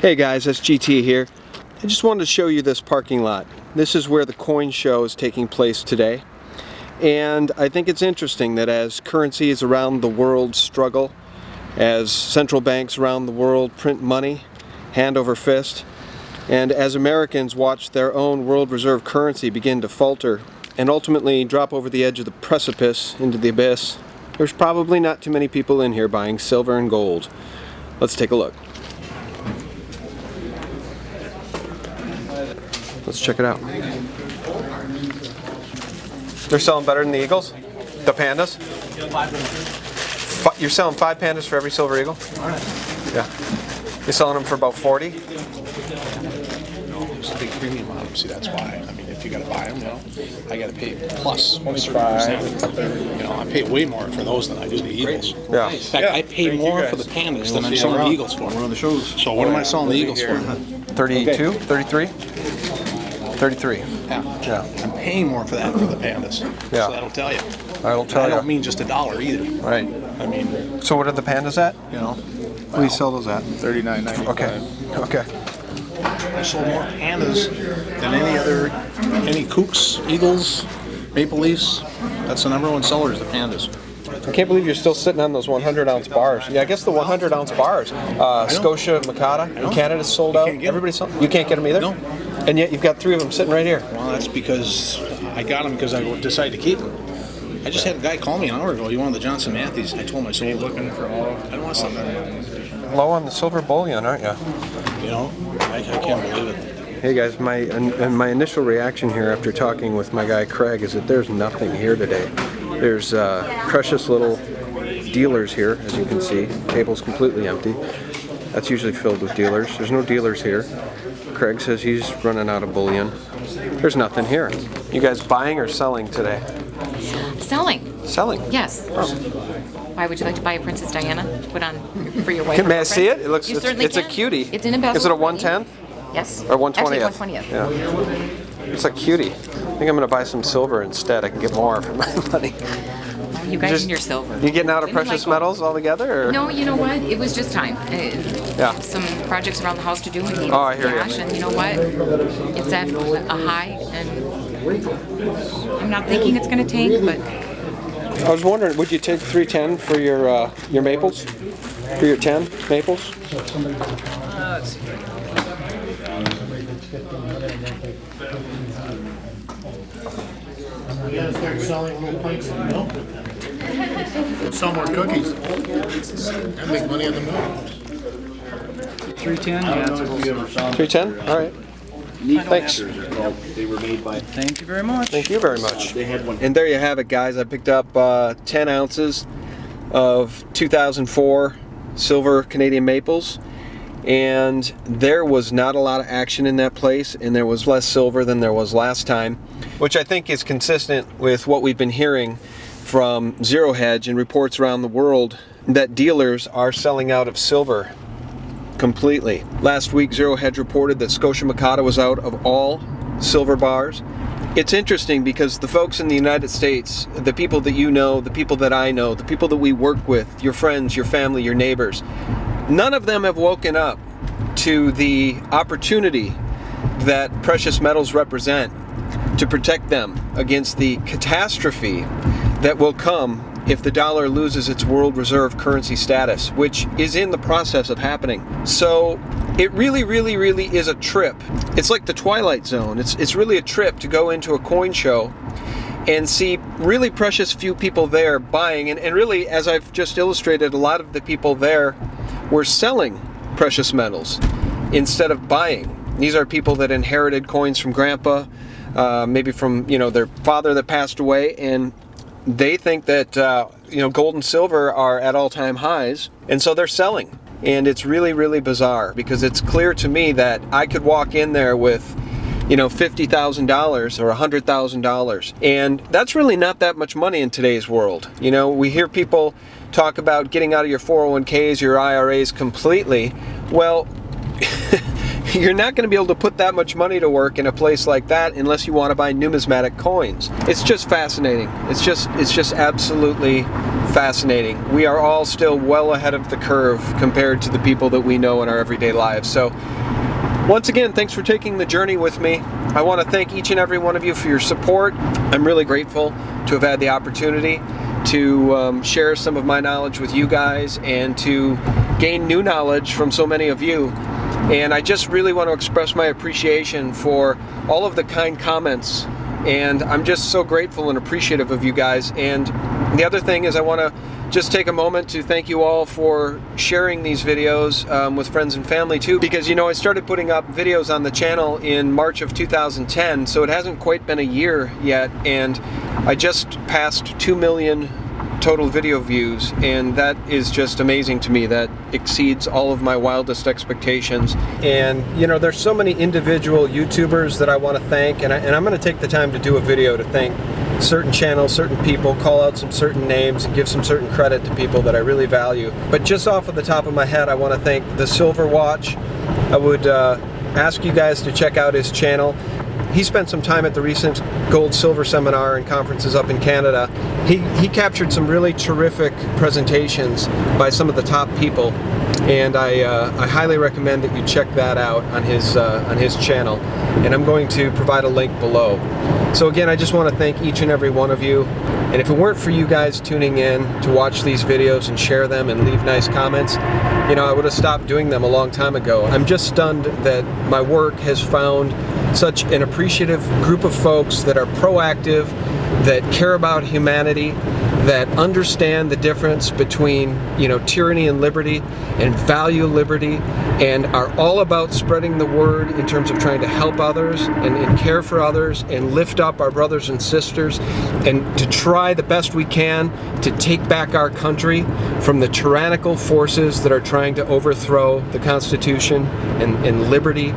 Hey guys, that's GT here. I just wanted to show you this parking lot. This is where the coin show is taking place today. And I think it's interesting that as currencies around the world struggle, as central banks around the world print money, hand over fist, and as Americans watch their own world reserve currency begin to falter and ultimately drop over the edge of the precipice into the abyss, there's probably not too many people in here buying silver and gold. Let's take a look. Let's check it out. They're selling better than the eagles? The pandas? You're selling 5 pandas for every silver eagle? Yeah. You're selling them for about 40? There's a big premium on them, see, that's why. I mean, if you gotta buy them, I gotta pay plus 25%. I pay way more for those than I do the eagles. Yeah. In fact, I pay more for the pandas than I'm selling the eagles for. So what am I selling the eagles for? 32? 33? 33. Yeah. I'm paying more for that for the pandas. Yeah. So that'll tell you. That'll tell you. I don't mean just $1 either. Right. I mean, so what are the pandas at? What do you sell those at? $39.95. Okay. I sold more pandas than any kooks, eagles, maple leafs. That's the #1 seller is the pandas. I can't believe you're still sitting on those 100-ounce bars. Yeah, I guess the 100-ounce bars. Scotia, Mocatta in Canada sold out. Everybody's sold. You can't get them either? No. And yet you've got 3 of them sitting right here. Well, that's because I got them because I decided to keep them. I just had a guy call me an hour ago. You wanted the Johnson Matthews? I told him I sold it. Looking for all. I don't want something. Low on the silver bullion, aren't you? I can't believe it. Hey guys, my initial reaction here after talking with my guy Craig is that there's nothing here today. There's precious little dealers here, as you can see. The table's completely empty. That's usually filled with dealers. There's no dealers here. Craig says he's running out of bullion. There's nothing here. You guys buying or selling today? Selling. Selling? Yes. Oh. Why would you like to buy a Princess Diana to put on for your wife? May I see it? It looks. You It's a cutie. It's in a bezel. Is it a 1/10? Yes. Or 1/20th? Actually, 1/20th. Yeah. It's a cutie. I think I'm going to buy some silver instead. I can get more for my money. You guys and your silver. You getting out of precious metals altogether? Or? No, you know what? It was just time. Yeah. Some projects around the house to do. We needed I hear cash, you. and you know what? It's at a high, and I'm not thinking it's going to tank, but. I was wondering, would you take 310 for your maples? For your 10 maples? Let's see. We gotta start selling little pints of milk with them. Sell more cookies. And make money on the milk. 310? Yeah, that's what 310? All right. Thanks. They were made by. Thank you very much. Thank you very much. They had one. And there you have it, guys. I picked up 10 ounces of 2004 silver Canadian maples. And there was not a lot of action in that place, and there was less silver than there was last time, which I think is consistent with what we've been hearing from Zero Hedge and reports around the world that dealers are selling out of silver completely. Last week, Zero Hedge reported that Scotia Mocatta was out of all silver bars. It's interesting because the folks in the United States, the people that you know, the people that I know, the people that we work with, your friends, your family, your neighbors, none of them have woken up to the opportunity that precious metals represent to protect them against the catastrophe that will come if the dollar loses its world reserve currency status, which is in the process of happening. So it really, really, really is a trip. It's like the Twilight Zone. It's really a trip to go into a coin show and see really precious few people there buying. And really, as I've just illustrated, a lot of the people there were selling precious metals instead of buying. These are people that inherited coins from grandpa, maybe from their father that passed away, and they think that gold and silver are at all-time highs, and so they're selling. And it's really, really bizarre because it's clear to me that I could walk in there with $50,000 or $100,000, and that's really not that much money in today's world. We hear people talk about getting out of your 401ks, your IRAs completely. Well, you're not going to be able to put that much money to work in a place like that unless you want to buy numismatic coins. It's just fascinating. It's just absolutely fascinating. We are all still well ahead of the curve compared to the people that we know in our everyday lives. So once again, thanks for taking the journey with me. I want to thank each and every one of you for your support. I'm really grateful to have had the opportunity to share some of my knowledge with you guys and to gain new knowledge from so many of you. And I just really want to express my appreciation for all of the kind comments, and I'm just so grateful and appreciative of you guys. And the other thing is I want to just take a moment to thank you all for sharing these videos with friends and family too, because you know, I started putting up videos on the channel in March of 2010, so it hasn't quite been a year yet, and I just passed 2 million total video views, and that is just amazing to me. That exceeds all of my wildest expectations. And you know, there's so many individual YouTubers that I want to thank, and I'm going to take the time to do a video to thank certain channels, certain people, call out some certain names, and give some certain credit to people that I really value. But just off of the top of my head, I want to thank the Silver Watch. I would ask you guys to check out his channel. He spent some time at the recent Gold Silver Seminar and conferences up in Canada. He captured some really terrific presentations by some of the top people, and I highly recommend that you check that out on his channel, and I'm going to provide a link below. So again, I just want to thank each and every one of you, and if it weren't for you guys tuning in to watch these videos and share them and leave nice comments, you know, I would have stopped doing them a long time ago. I'm just stunned that my work has found such an appreciative group of folks that are proactive, that care about humanity, that understand the difference between, you know, tyranny and liberty, and value liberty, and are all about spreading the word in terms of trying to help others and care for others and lift up our brothers and sisters, and to try the best we can to take back our country from the tyrannical forces that are trying to overthrow the Constitution and liberty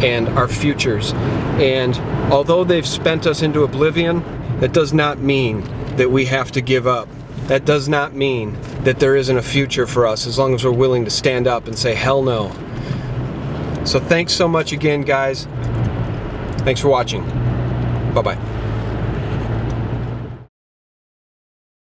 and our futures. And although they've spent us into oblivion, that does not mean that we have to give up. That does not mean that there isn't a future for us, as long as we're willing to stand up and say hell no. So thanks so much again, guys. Thanks for watching. Bye-bye.